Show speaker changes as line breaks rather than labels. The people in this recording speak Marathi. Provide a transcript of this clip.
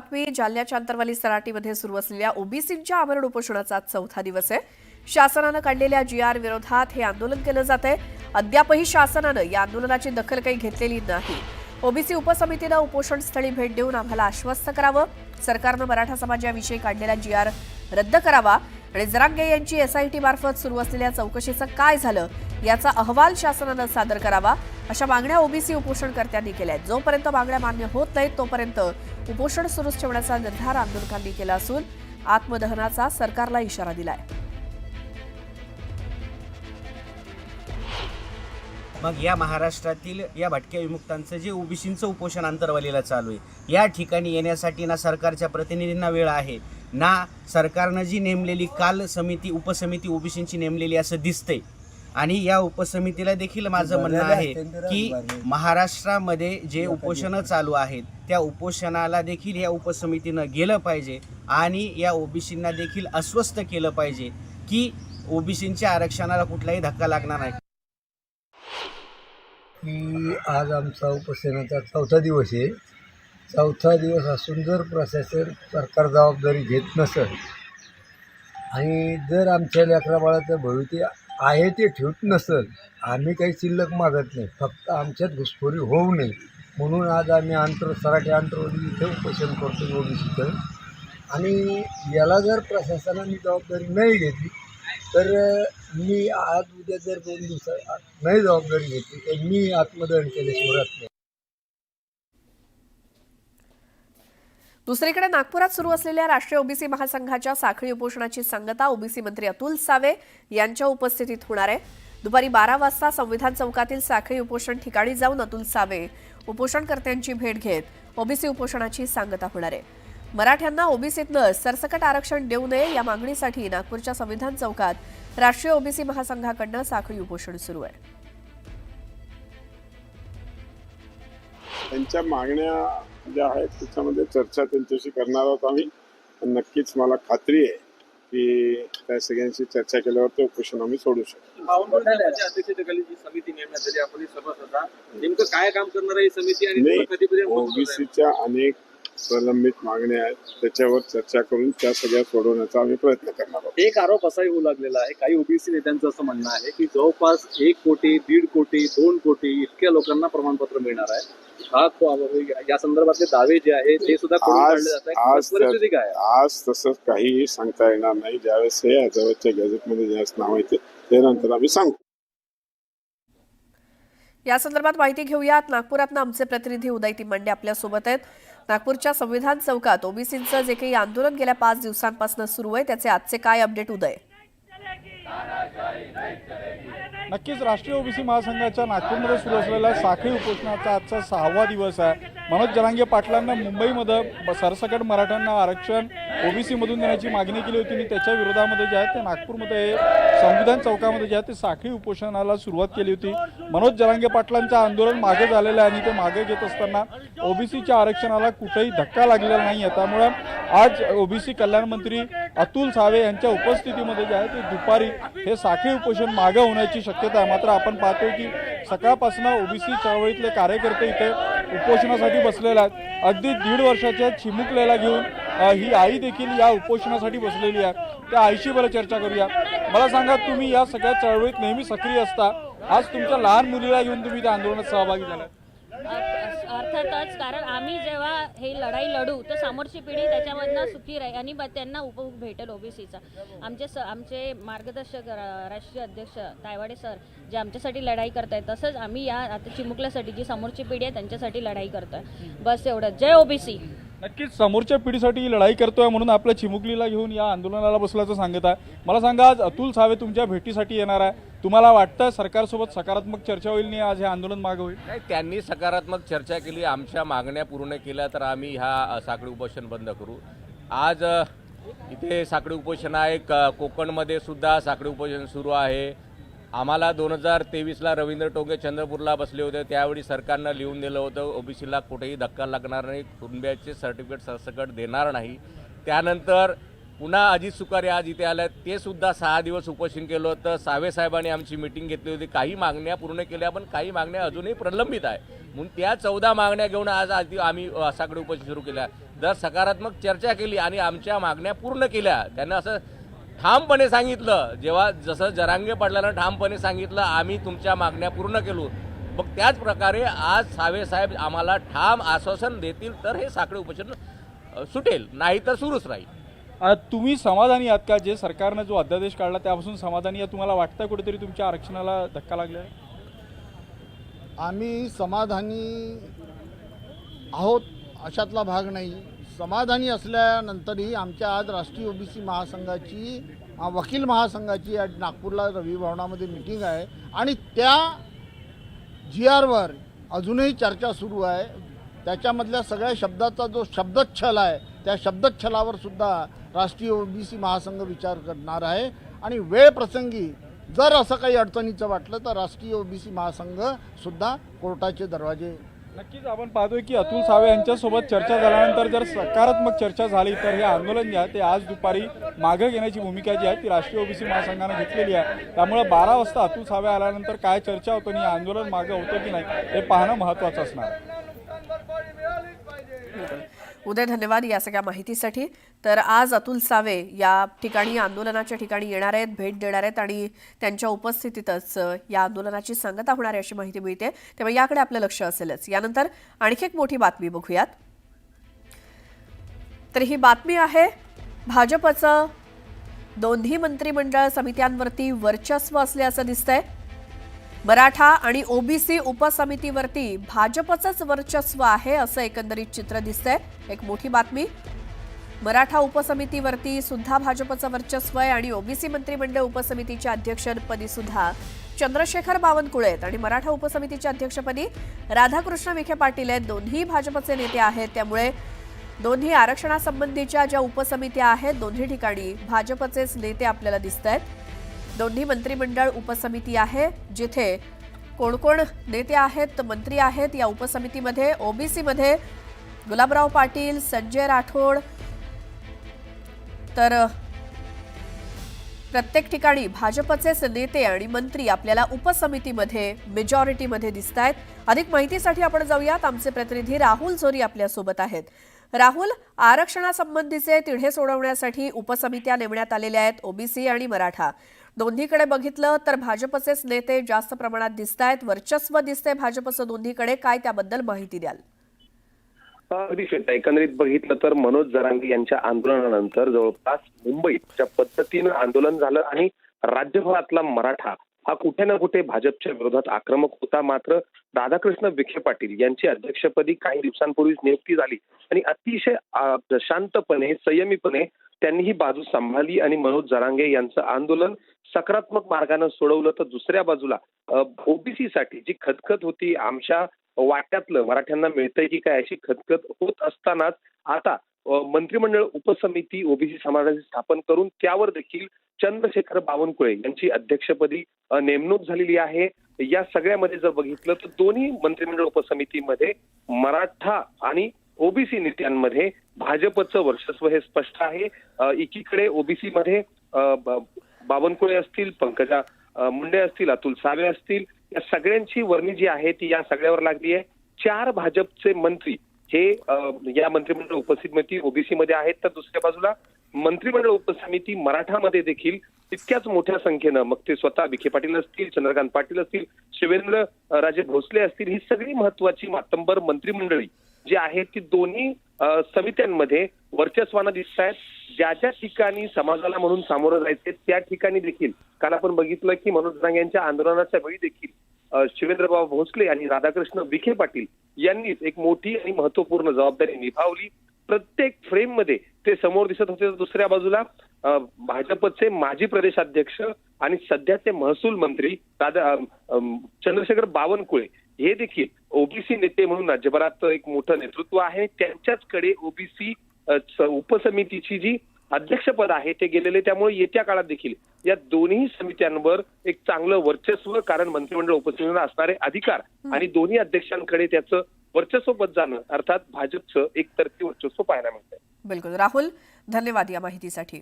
बातमी जालन्याच्या अंतरवाली सराटीमध्ये सुरू असलेल्या ओबीसींच्या आमरण उपोषणाचा आज चौथा दिवस आहे। शासनाने काढलेल्या जीआर विरोधात हे आंदोलन केलं जातंय। अद्यापही शासनाने या आंदोलनाची दखल काही घेतलेली नाही। ओबीसी उपसमितीने उपोषण स्थळी भेट देऊन आम्हाला आश्वस्त करावं, सरकारने मराठा समाजाविषयी काढलेला जीआर रद्द करावा आणि जरांगे यांची एसआयटी मार्फत सुरू असलेल्या चौकशीचं काय झालं याचा अहवाल शासनाने सादर करावा, अशा मागण्या ओबीसी उपोषणकर्त्यांनी केल्या आहेत। जोपर्यंत मागण्या मान्य होत नाहीत तोपर्यंत उपोषण सुरूच ठेवण्याचा निर्धार आंदोलकांनी केला असून आत्मदहनाचा सरकारला इशारा दिलाय।
मग या महाराष्ट्रातील या भटक्या विमुक्तांचं जे ओबीसींचं उपोषण अंतरवालीला चालू आहे, या ठिकाणी येण्यासाठी ना सरकारच्या प्रतिनिधींना वेळ आहे ना सरकारनं जी नेमलेली काल समिती उपसमिती ओबीसींची नेमलेली असं दिसतंय। आणि या उपसमितीला देखील माझं म्हणणं आहे की महाराष्ट्रामध्ये जे उपोषणं चालू आहेत त्या उपोषणाला देखील या उपसमितीनं गेलं पाहिजे आणि या ओबीसींना देखील अस्वस्थ केलं पाहिजे की ओबीसींच्या आरक्षणाला कुठलाही धक्का लागणार नाही।
की आज आमचा उपोषणाचा चौथा दिवस आहे। चौथा दिवस असून जर प्रशासन सरकार जबाबदारी घेत नसेल आणि जर आमच्या लेकरा बाळाचं भविष्य आहे ते ठेवत नसेल, आम्ही काही शिल्लक मागत नाही, फक्त आमच्यात घुसखोरी होऊ नये म्हणून आज आम्ही सराठी अंतरवाली इथे उपोषण करतो ओबीसीचं। आणि याला जर प्रशासनाने जबाबदारी नाही घेतली तर मी आज उद्या जर 2 दिवसात नाही जबाबदारी घेतली तर मी आत्मदहन केल्याशिवाय राहत नाही।
दुसरीकडे नागपुरात सुरू असलेल्या राष्ट्रीय ओबीसी महासंघाच्या साखळी उपोषणाची सांगता ओबीसी मंत्री अतुल सावे यांच्या उपस्थितीत होणार आहे। दुपारी 12 वाजता संविधान चौकातील साखळी उपोषण ठिकाणी जाऊन अतुल सावे उपोषणकर्त्यांची भेट घेत ओबीसी उपोषणाची सांगता होणार आहे। मराठ्यांना ओबीसीतनं सरसकट आरक्षण देऊ नये या मागणीसाठी नागपूरच्या संविधान चौकात राष्ट्रीय ओबीसी महासंघाकडून साखळी उपोषण सुरू आहे।
त्यांच्या मागण्या ज्या आहेत त्याच्यामध्ये चर्चा त्यांच्याशी करणार आहोत आम्ही। नक्कीच मला खात्री आहे की त्या सगळ्यांशी चर्चा केल्यावर ते उपोषण आम्ही सोडू शकतो।
अध्यक्षतेखाली जी समिती नेमण्यात आली, आपण सभासद होता, नेमकं काय काम करणार आहे ही समिती आणि कधीपर्यंत
ओबीसीच्या अनेक प्रलंबित मागण्या आहेत, त्याच्यावर चर्चा करून त्या सगळ्या सोडवण्याचा आम्ही प्रयत्न करणार आहोत।
एक आरोप असाही होऊ लागलेला आहे, काही ओबीसी नेत्यांचं असं म्हणणं आहे की जवळपास 1 कोटी 1.5 कोटी 2 कोटी इतक्या लोकांना प्रमाणपत्र मिळणार आहे। या संदर्भातले दावे जे आहेत ते सुद्धा परिस्थिती काय
आज तसं काही सांगता येणार नाही। ज्यावेळेस हे आजवरच्या गॅझेटमध्ये ज्यावेळेस नाव येते ते नंतर आम्ही सांगू।
या संदर्भात माहिती घेऊयात। नागपुरातनं आमचे प्रतिनिधी उदय तिमंडे आपल्या सोबत आहेत। नागपूरच्या संविधान चौकात ओबीसींचं जे काही आंदोलन गेल्या 5 दिवसांपासून सुरू आहे त्याचे आजचे काय अपडेट उदय?
नक्कीच राष्ट्रीय ओबीसी महासंघाच्या नागपूरमध्ये सुरू असलेल्या साखळी उपोषणाचा आजचा 6वा दिवस आहे। मनोज जरांगे पाटलांना मुंबईमध्ये सरसकट मराठ्यांना आरक्षण ओबीसीमधून देण्याची मागणी केली होती आणि त्याच्या विरोधामध्ये जे आहे ते नागपूरमध्ये संविधान चौकामध्ये जे आहे ते साखळी उपोषणाला सुरुवात केली होती। मनोज जरांगे पाटलांचं आंदोलन मागे झालेलं आहे आणि ते मागे घेत असताना ओबीसीच्या आरक्षणाला कुठेही धक्का लागलेला नाही आहे। त्यामुळे आज ओबीसी कल्याण मंत्री अतुल सावे यांच्या उपस्थितीमध्ये जे आहे ते दुपारी हे साखळी उपोषण मागे होण्याची शक्यता आहे। मात्र आपण पाहतोय की सकाळपासून ओबीसी चळवळीतले कार्यकर्ते इथे उपोषणासाठी बसलेले आहेत। अगदी 1.5 वर्षाच्या चिमुकलेला घेऊन ही आई देखील या उपोषणासाठी बसलेली आहे। त्या आईशी बरं चर्चा करूया। मला सांगा, तुम्ही या सगळ्या चळवळीत नेहमी सक्रिय असता, आज तुमच्या लहान मुलीला घेऊन तुम्ही त्या आंदोलनात सहभागी झालात?
अर्थातच, कारण आम्ही जेव्हा हे लढाई लढू तर समोरची पिढी त्याच्यामधनं सुखी राहील आणि त्यांना उपभोग भेटेल ओबीसीचा। आमचे मार्गदर्शक राष्ट्रीय अध्यक्ष तायवाडे सर जे आमच्यासाठी लढाई करतायत, तसंच आम्ही या आता चिमुकल्यासाठी जी समोरची पिढी आहे त्यांच्यासाठी लढाई करतोय। बस एवढं। जय ओबीसी।
नक्कीच समोरच्या पिढीसाठी ही लढाई करतोय म्हणून आपल्या चिमुकलीला घेऊन या आंदोलनाला बसल्याचं सांगत आहे। मला सांगा, आज अतुल सावे तुमच्या भेटीसाठी येणार आहे, तुम्हाला वाटतं सरकारसोबत सकारात्मक चर्चा होईल आणि आज हे आंदोलन मागे होईल?
नाही, त्यांनी सकारात्मक चर्चा केली, आमच्या मागण्या पूर्ण केल्या तर आम्ही ह्या साखळी उपोषण बंद करू। आज इथे साखळी उपोषण आहे, कोकणमध्ये सुद्धा साखळी उपोषण सुरू आहे। आम्हाला 2023ला रवींद्र टोंगे चंद्रपूरला बसले होते, त्यावेळी सरकारनं लिहून दिलं होतं ओबीसीला कुठेही धक्का लागणार नाही, कुटुंबियाचे सर्टिफिकेट सरसकट देणार नाही। त्यानंतर पुन्हा अजित सुकारे आज इथे आले, ते सुद्धा 6 दिवस उपोषण केलं होतं। सावे साहेबांनी आमची मीटिंग घेतली होती, काही मागण्या पूर्ण केल्या पण काही मागण्या अजूनही प्रलंबित आहे, म्हणून त्या 14 मागण्या घेऊन आज आम्ही साखळी उपोषण सुरू केल्या। जर सकारात्मक चर्चा केली आणि आमच्या मागण्या पूर्ण केल्या, त्यांना असं ठामपणे सांगितलं, जेव्हा जसं जरांगे पाटलांना ठामपणे सांगितलं आम्ही तुमच्या मागण्या पूर्ण केलो, मग त्याच प्रकारे आज सावे साहेब आम्हाला ठाम आश्वासन देतील तर हे साखळी उपोषण सुटेल, नाही तर सुरूच राहील.
तुम्ही समाधानी आहात का? जे सरकारनं जो अध्यादेश काढला त्यापासून समाधानी आहे? तुम्हाला वाटतं कुठेतरी तुमच्या आरक्षणाला धक्का लागला आहे?
आम्ही समाधानी आहोत अशातला भाग नाही. समाधानी असल्यानंतरही आमच्या आज राष्ट्रीय ओबीसी महासंघाची वकील महासंघाची आज नागपूरला रवी भवनामध्ये मीटिंग आहे आणि त्या GRवर अजूनही चर्चा सुरू आहे. त्याच्यामधल्या सगळ्या शब्दाचा जो शब्दच्छल आहे त्या शब्दच्छलावर सुद्धा राष्ट्रीय ओबीसी महासंघ विचार करणार आहे आणि वेळ प्रसंगी जर असं काही अडचणीचं वाटलं तर राष्ट्रीय ओबीसी महासंघ सुद्धा कोर्टाचे दरवाजे.
नक्कीच आपण पाहतोय की अतुल सावे यांच्यासोबत चर्चा झाल्यानंतर जर सकारात्मक चर्चा झाली तर हे आंदोलन जे आहे ते आज दुपारी मागे घेण्याची भूमिका जी आहे ती राष्ट्रीय ओबीसी महासंघानं घेतलेली आहे. त्यामुळे 12 वाजता अतुल सावे आल्यानंतर काय चर्चा होतं आणि आंदोलन मागे होतं की नाही हे पाहणं महत्त्वाचं असणार आहे.
उदय, धन्यवाद या सगळ्या माहितीसाठी. तर आज अतुल सावे या ठिकाणी आंदोलनाच्या ठिकाणी येणार आहेत, भेट देणार आहेत आणि त्यांच्या उपस्थितीतच या आंदोलनाची सांगता होणार आहे अशी माहिती मिळते. तेव्हा याकडे आपलं लक्ष असेलच. यानंतर आणखी एक मोठी बातमी बघूयात. तर ही बातमी आहे भाजपचं दोन्ही मंत्रिमंडळ समित्यांवरती वर्चस्व असल्याचं दिसतंय. मराठा आणि ओबीसी उपसमितीवरती भाजपचंच वर्चस्व आहे असं एकंदरीत चित्र दिसतंय. एक मोठी बातमी. मराठा उपसमितीवरती सुद्धा भाजपचं वर्चस्व आहे आणि ओबीसी मंत्रिमंडळ उपसमितीच्या अध्यक्षपदी सुद्धा चंद्रशेखर बावनकुळे आहेत आणि मराठा उपसमितीच्या अध्यक्षपदी राधाकृष्ण विखे पाटील आहेत. दोन्ही भाजपचे नेते आहेत. त्यामुळे दोन्ही आरक्षणासंबंधीच्या ज्या उपसमित्या आहेत दोन्ही ठिकाणी भाजपचेच नेते आपल्याला दिसत आहेत. दोन्ही मंत्रिमंडळ उपसमिती आहे जिथे कोण कोण नेते आहेत, मंत्री आहेत या उपसमितीमध्ये. ओबीसीमध्ये गुलाबराव पाटील, संजय राठोड, तर प्रत्येक ठिकाणी भाजपचेच नेते आणि मंत्री आपल्याला उपसमितीमध्ये मेजॉरिटीमध्ये दिसत आहेत. अधिक माहितीसाठी आपण जाऊयात. आमचे प्रतिनिधी राहुल जोरी आपल्यासोबत आहेत. राहुल, आरक्षणासंबंधीचे तिढे सोडवण्यासाठी उपसमित्या नेमण्यात आलेल्या आहेत. ओबीसी आणि मराठा दोन्हीकडे बघितलं तर भाजपचेच नेते जास्त प्रमाणात दिसत आहेत. वर्चस्व दिसते भाजपचं दोन्हीकडे. काय त्याबद्दल माहिती द्याल?
अगदी श्वेता, एकंदरीत बघितलं तर मनोज जरांगे यांच्या आंदोलनानंतर जवळपास मुंबईत ज्या पद्धतीनं आंदोलन झालं आणि राज्यभरातला मराठा हा कुठे ना कुठे भाजपच्या विरोधात आक्रमक होता. मात्र राधाकृष्ण विखे पाटील यांची अध्यक्षपदी काही दिवसांपूर्वीच नियुक्ती झाली आणि अतिशय शांतपणे, संयमीपणे त्यांनी ही बाजू सांभाळली आणि मनोज जरांगे यांचं आंदोलन सकारात्मक मार्गाने सोडवलं. तर दुसऱ्या बाजूला ओबीसी साठी जी खतखत होती, आमच्या वाट्यातलं मराठ्यांना मिळतंय की काय अशी खतखत होत असतानाच आता मंत्रिमंडळ उपसमिती ओबीसी समाजाची स्थापन करून त्यावर देखील चंद्रशेखर बावनकुळे यांची अध्यक्षपदी नेमणूक झालेली आहे. या सगळ्यामध्ये जर बघितलं तर दोन्ही मंत्रिमंडळ उपसमितीमध्ये मराठा आणि ओबीसी नेत्यांमध्ये भाजपचं वर्चस्व हे स्पष्ट आहे. एकीकडे ओबीसी मध्ये बावनकुळे असतील, पंकजा मुंडे असतील, अतुल सावे असतील, या सगळ्यांची वर्णी जी आहे ती या सगळ्यावर लागली आहे. 4 भाजपचे मंत्री हे या मंत्रिमंडळ उपसमिती ओबीसी मध्ये आहेत. तर दुसऱ्या बाजूला मंत्रिमंडळ उपसमिती मराठामध्ये देखील तितक्याच मोठ्या संख्येनं, मग ते स्वतः विखे पाटील असतील, चंद्रकांत पाटील असतील, शिवेंद्र राजे भोसले असतील, ही सगळी महत्वाची मातंबर मंत्रिमंडळी जी आहेत ती दोन्ही समित्यांमध्ये वर्चस्वानं दिसत आहेत. ज्या ज्या ठिकाणी समाजाला म्हणून सामोरं जायचे त्या ठिकाणी देखील काल आपण बघितलं की मनोज जरांगे यांच्या आंदोलनाच्या वेळी देखील शिवेंद्रबाबा भोसले आणि राधाकृष्ण विखे पाटील यांनीच एक मोठी आणि महत्वपूर्ण जबाबदारी निभावली. प्रत्येक फ्रेम मध्ये ते समोर दिसत होते. दुसऱ्या बाजूला भाजपचे माजी प्रदेशाध्यक्ष आणि सध्याचे महसूल मंत्री चंद्रशेखर बावनकुळे हे देखील ओबीसी नेते म्हणून राज्यभरात एक मोठं नेतृत्व आहे. त्यांच्याचकडे ओबीसी उपसमितीची जी अध्यक्षपद आहे ते गेलेले. त्यामुळे येत्या काळात देखील या दोन्ही समित्यांवर एक चांगलं वर्चस्व, कारण मंत्रिमंडळ उपसमितीला असणारे अधिकार आणि दोन्ही अध्यक्षांकडे त्याचं वर्चस्व पद जाणं, अर्थात भाजपचं एकतर्फी वर्चस्व पाहायला मिळतंय.
बिलकुल राहुल, धन्यवाद या माहितीसाठी.